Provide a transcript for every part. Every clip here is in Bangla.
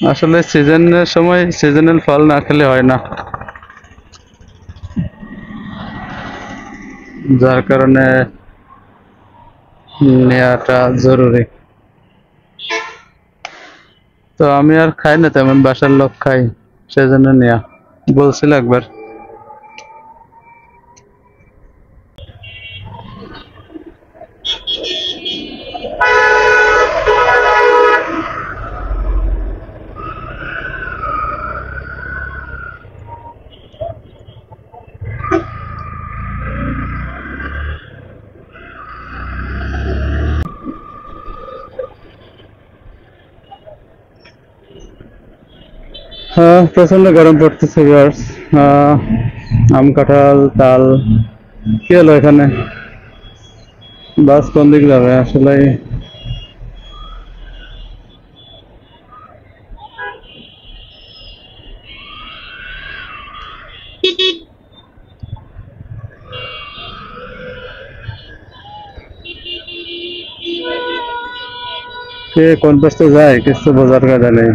আসলে সিজনের সময় সিজনাল ফল না খেলে হয় না, যার কারণে নেওয়াটা জরুরি। তো আমি আর খাই না তেমন, বাসার লোক খাই, সেজন্য নেয়া বলছিল একবার। হ্যাঁ, প্রচন্ড গরম পড়তেছে ভিউয়ার্স। আম, কাঁঠাল, তাল, কি হলো এখানে? বাস কোন দিক যাবে আসলে? কে কোন পাশে যায় কিছু বোঝার কথা নেই।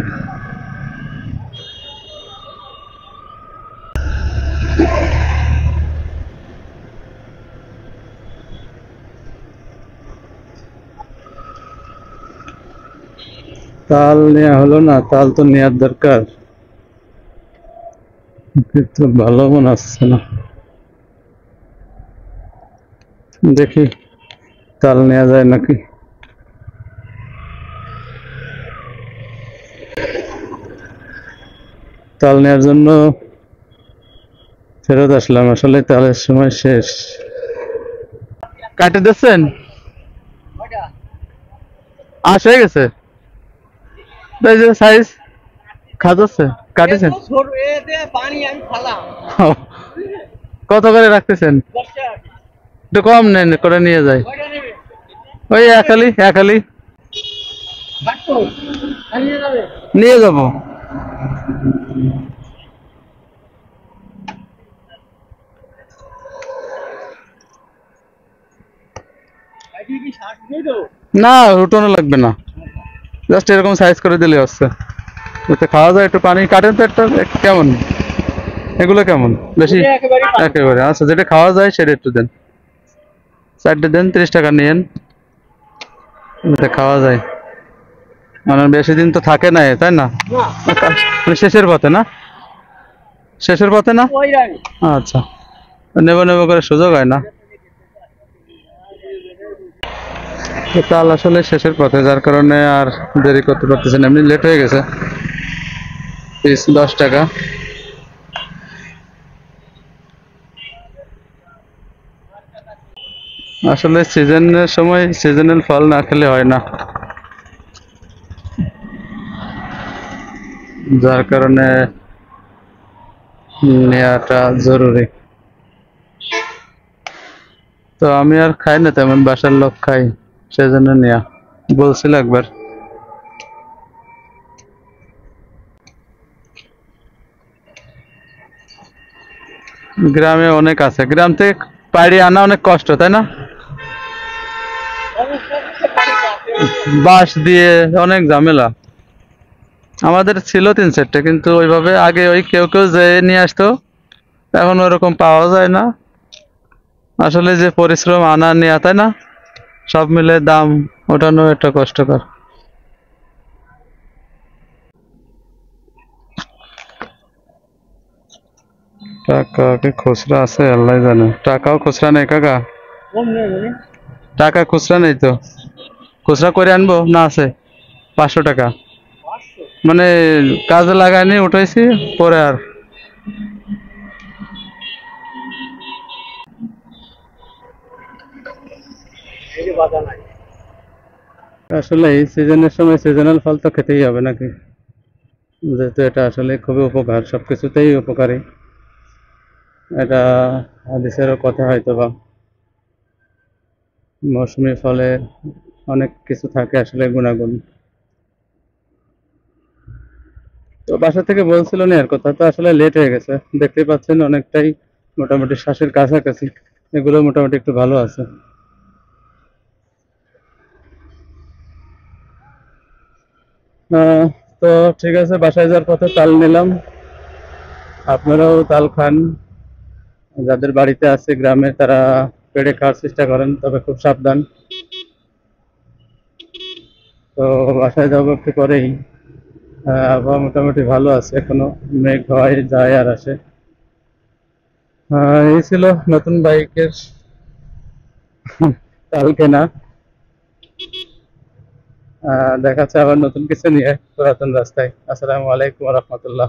তাল নেওয়া হলো না, তাল তো নেওয়ার দরকার, কিন্তু ভালো মনে আসছে না। দেখি তাল নেওয়া যায় নাকি। তাল নেওয়ার জন্য ফেরত আসলাম, আসলে তালের সময় শেষ। কাটে দিচ্ছেন? হয়ে গেছে। এই যে সাইজ খাওয়া কাটেছেন? ও, কত করে রাখতেছেন? একটু কম নেন করে নিয়ে যাই। ওই একালি একালি নিয়ে যাবো। না, উঠানো লাগবে না, জাস্ট এরকম সাইজ করে দিলে হচ্ছে, যাতে খাওয়া যায়। একটু পানি কাটেন তো একটা, কেমন এগুলো কেমন বেশি? একেবারে আচ্ছা, যেটা খাওয়া যায় সেটা একটু দেন। চারটে দেন, 30 টাকা নিয়েন, যাতে খাওয়া যায়। মানে বেশি দিন তো থাকে না তাই না? মানে শেষের পথে না? শেষের পথে না? আচ্ছা, নেবো নেবো করে সুযোগ হয় না। তো তাল আসলে শেষের পথে, যার কারণে আর দেরি করতে পারতেছেন, এমনি লেট হয়ে গেছে। পিস 10 টাকা। আসলে সিজনের সময় সিজনাল ফল না খেলে হয় না, যার কারণে নেওয়াটা জরুরি। তো আমি আর খাই না তেমন, বাসার লোক খাই, সেজন্য নেয়া বলছিল একবার। গ্রামে অনেক আছে, গ্রাম থেকে পাড়ি আনা অনেক কষ্ট তাই না? বাঁশ দিয়ে অনেক ঝামেলা। আমাদের ছিল 3-4টে, কিন্তু ওইভাবে আগে ওই কেউ কেউ যে নিয়ে আসতো, এখন ওরকম পাওয়া যায় না। আসলে যে পরিশ্রম আনা নেয়া তাই না, সব মিলে দাম ওঠানো একটা কষ্টকর। টাকা কি খুচরা আছে আল্লাহ জানে, টাকাও খুচরা নেই কাকা। টাকা খুচরা নেই তো, খুচরা করে আনবো না আছে? 500 টাকা, মানে কাজে লাগাইনি, উঠাইছি পরে আর। আসলে এই সিজনের সময় সিজনাল ফল তো খেতেই হবে নাকি, যেহেতু এটা আসলে খুবই উপকার, সবকিছুতেই উপকারী। এটা হাদিসেরও কথা হয়তো বা, মৌসুমী ফলে অনেক কিছু থাকে আসলে গুণাগুণ। তো বাসা থেকে বলছিল না এর কথা, তো আসলে লেট হয়ে গেছে, দেখতেই পাচ্ছেন অনেকটাই মোটামুটি শ্বাসের কাছাকাছি। এগুলো মোটামুটি একটু ভালো আছে। তো ঠিক আছে, বাসায় যাওয়ার পথে তাল নিলাম। আপনারাও তাল খান, যাদের বাড়িতে আছে গ্রামে তারা পেড়ে খাওয়ার চেষ্টা করেন, তবে খুব সাবধান। তো বাসায় যাবো একটু পরেই। আবহাওয়া মোটামুটি ভালো আছে এখনো, মেঘ হয় যায় আর আসে। এই ছিল নতুন বাইকের তাল কেনা। দেখাচ্ছে আবার নতুন কিছু নিয়ে পুরাতন রাস্তায়। আসসালামু আলাইকুম রহমতুল্লাহ।